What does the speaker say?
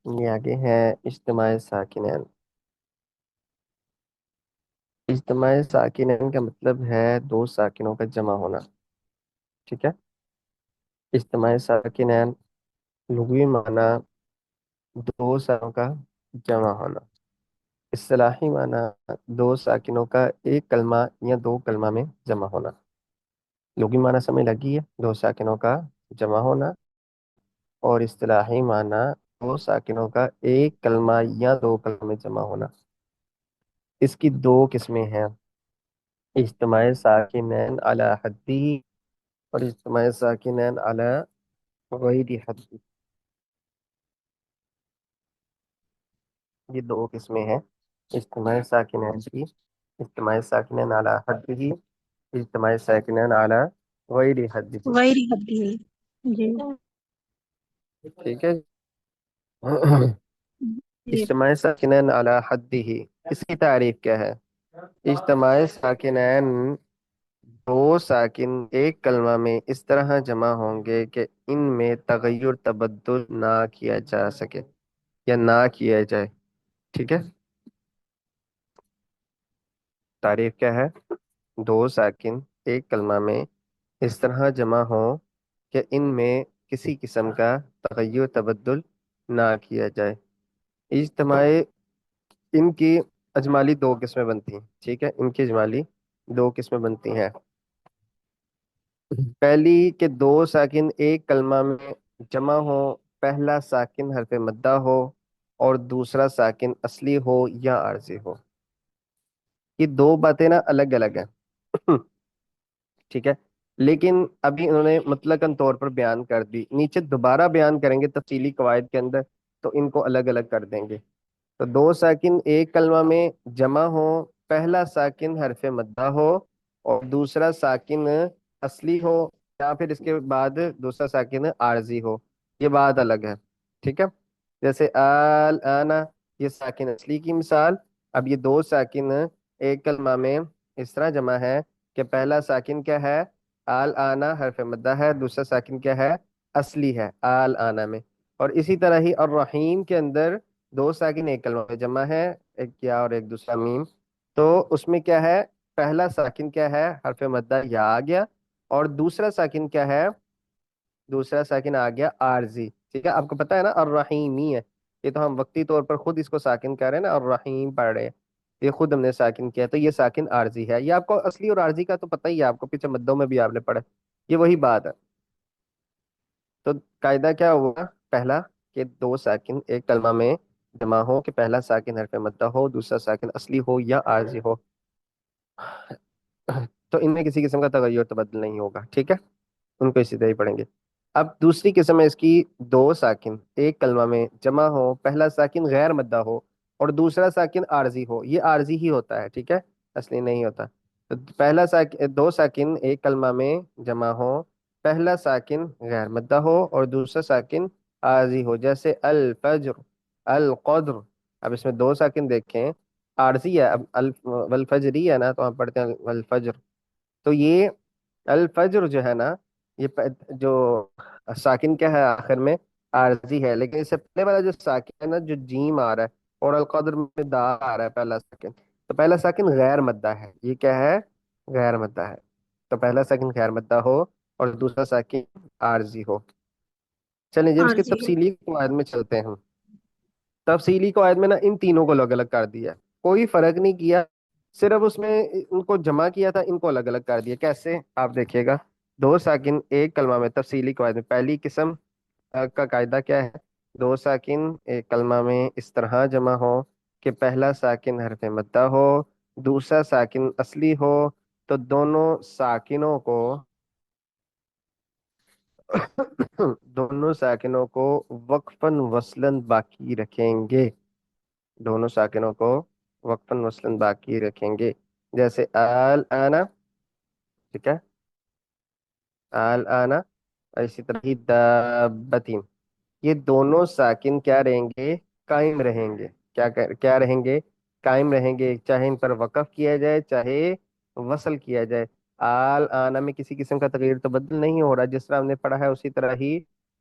یہ آگے ہے اجتماع ساکنین۔ اجتماع ساکنین کا مطلب ہے دو ساکنوں کا جمع ہونا، ٹھیک ہے۔ اجتماع ساکنین لغوی معنی دو ساکنوں کا جمع ہونا، اصطلاحی معنی دو ساکنوں کا ایک کلمہ یا دو کلمہ میں جمع ہونا۔ لغوی معنی سمجھ لگی ہے، دو ساکنوں کا جمع ہونا، اور اصطلاحی معنی دو ساکنوں کا ایک کلمہ یا دو کلمہ میں جمع ہونا۔ اس کی دو قسمیں ہیں، اجتماع ساکنین علی حدی اور اجتماع ساکنین علی غیر حدی۔ یہ دو قسمیں ہیں اجتماع ساکنین کی، اجتماع ساکنین علی حدی، اجتماع ساکنین علی غیر حدی، غیر حدی ہے جی۔ ٹھیک ہے۔ جی اجتماع ساکنین علی حدی، اس کی تعریف کیا ہے؟ اجتماع ساکنین دو ساکن ایک کلمہ میں اس طرح جمع ہوں گے کہ ان میں تغیر تبدل نہ کیا جا سکے یا نہ کیا جائے، ٹھیک ہے۔ تعریف کیا ہے؟ دو ساکن ایک کلمہ میں اس طرح جمع ہوں کہ ان میں کسی قسم کا تغیر تبدل نہ کیا جائے۔ اجتماع ان کی اجمالی دو قسمیں بنتی ہیں، ٹھیک ہے، ان کی اجمالی دو قسمیں بنتی ہیں۔ پہلی کہ دو ساکن ایک کلمہ میں جمع ہو، پہلا ساکن حرف مدہ ہو اور دوسرا ساکن اصلی ہو یا عارضی ہو۔ یہ دو باتیں نا الگ الگ ہیں، ٹھیک ہے، لیکن ابھی انہوں نے مطلقاً طور پر بیان کر دی، نیچے دوبارہ بیان کریں گے تفصیلی قواعد کے اندر تو ان کو الگ الگ کر دیں گے۔ تو دو ساکن ایک کلمہ میں جمع ہو، پہلا ساکن حرف مدہ ہو اور دوسرا ساکن اصلی ہو، یا پھر اس کے بعد دوسرا ساکن عارضی ہو، یہ بات الگ ہے، ٹھیک ہے۔ جیسے آنا، یہ ساکن اصلی کی مثال۔ اب یہ دو ساکن ایک کلمہ میں اس طرح جمع ہے کہ پہلا ساکن کیا ہے؟ آل آنا حرف مدہ ہے، دوسرا ساکن کیا ہے؟ اصلی ہے آل آنا میں۔ اور اسی طرح ہی الرحیم کے اندر دو ساکن ایک کلمہ میں جمع ہے، ایک یا اور ایک دوسرا میم، تو اس میں کیا ہے؟ پہلا ساکن کیا ہے؟ حرف مدہ یا آ گیا، اور دوسرا ساکن کیا ہے؟ دوسرا ساکن آ گیا عارضی، ٹھیک ہے۔ آپ کو پتا ہے نا الرحیمی ہے، یہ تو ہم وقتی طور پر خود اس کو ساکن کہہ رہے ہیں نا، الرحیم پڑھ رہے ہیں، یہ خود ہم نے ساکن کیا، تو یہ ساکن عارضی ہے۔ یہ آپ کو اصلی اور عارضی کا تو پتہ ہی ہے، آپ کو پیچھے مدوں میں بھی آپ نے پڑھا، یہ وہی بات ہے۔ تو قاعدہ کیا ہوا؟ پہلا کہ دو ساکن ایک کلمہ میں جمع ہو کہ پہلا ساکن حرف مدہ ہو، دوسرا ساکن اصلی ہو یا عارضی ہو، تو ان میں کسی قسم کا تغیر تبدل نہیں ہوگا، ٹھیک ہے، ان کو اسی طرح ہی پڑھیں گے۔ اب دوسری قسم ہے اس کی، دو ساکن ایک کلمہ میں جمع ہو، پہلا ساکن غیر مدہ ہو اور دوسرا ساکن عارضی ہو، یہ عارضی ہی ہوتا ہے، ٹھیک ہے، اصلی نہیں ہوتا۔ تو پہلا ساکن، دو ساکن ایک کلمہ میں جمع ہو، پہلا ساکن غیر مدہ ہو اور دوسرا ساکن عارضی ہو، جیسے الفجر، القدر۔ اب اس میں دو ساکن دیکھیں، عارضی ہے، اب والفجری ہے نا، تو ہم پڑھتے ہیں الفجر، تو یہ الفجر جو ہے نا، یہ جو ساکن کیا ہے آخر میں؟ عارضی ہے، لیکن اس سے پہلے والا جو ساکن ہے نا، جو جیم آ رہا ہے اور القدر میں دا آ رہا ہے پہلا ساکن، تو پہلا ساکن غیر مدہ ہے، یہ کیا ہے؟ غیر مدہ ہے۔ تو پہلا ساکن غیر مدہ ہو اور دوسرا ساکن عارضی ہو۔ چلیں جب اس کے عارضی ہے۔ تفصیلی قواعد میں چلتے ہیں، تفصیلی قواعد میں نا ان تینوں کو الگ الگ کر دیا، کوئی فرق نہیں کیا، صرف اس میں ان کو جمع کیا تھا، ان کو الگ الگ کر دیا۔ کیسے؟ آپ دیکھیے گا، دو ساکن ایک کلمہ میں تفصیلی قواعد میں پہلی قسم کا قاعدہ کیا ہے؟ دو ساکن ایک کلمہ میں اس طرح جمع ہو کہ پہلا ساکن حرف مدہ ہو، دوسرا ساکن اصلی ہو، تو دونوں ساکنوں کو دونوں ساکنوں کو وقفاً وصلاً باقی رکھیں گے، دونوں ساکنوں کو وقفاً وصلاً باقی رکھیں گے، جیسے آل آنا، ٹھیک ہے، آل آنا، اور اسی طرح ہی دابتین، یہ دونوں ساکن کیا رہیں گے؟ قائم رہیں گے، کیا رہیں گے؟ قائم رہیں گے، چاہے ان پر وقف کیا جائے چاہے وصل کیا جائے۔ آل آنا میں کسی قسم کا تغیر تبدل نہیں ہو رہا، جس طرح ہم نے پڑھا ہے اسی طرح ہی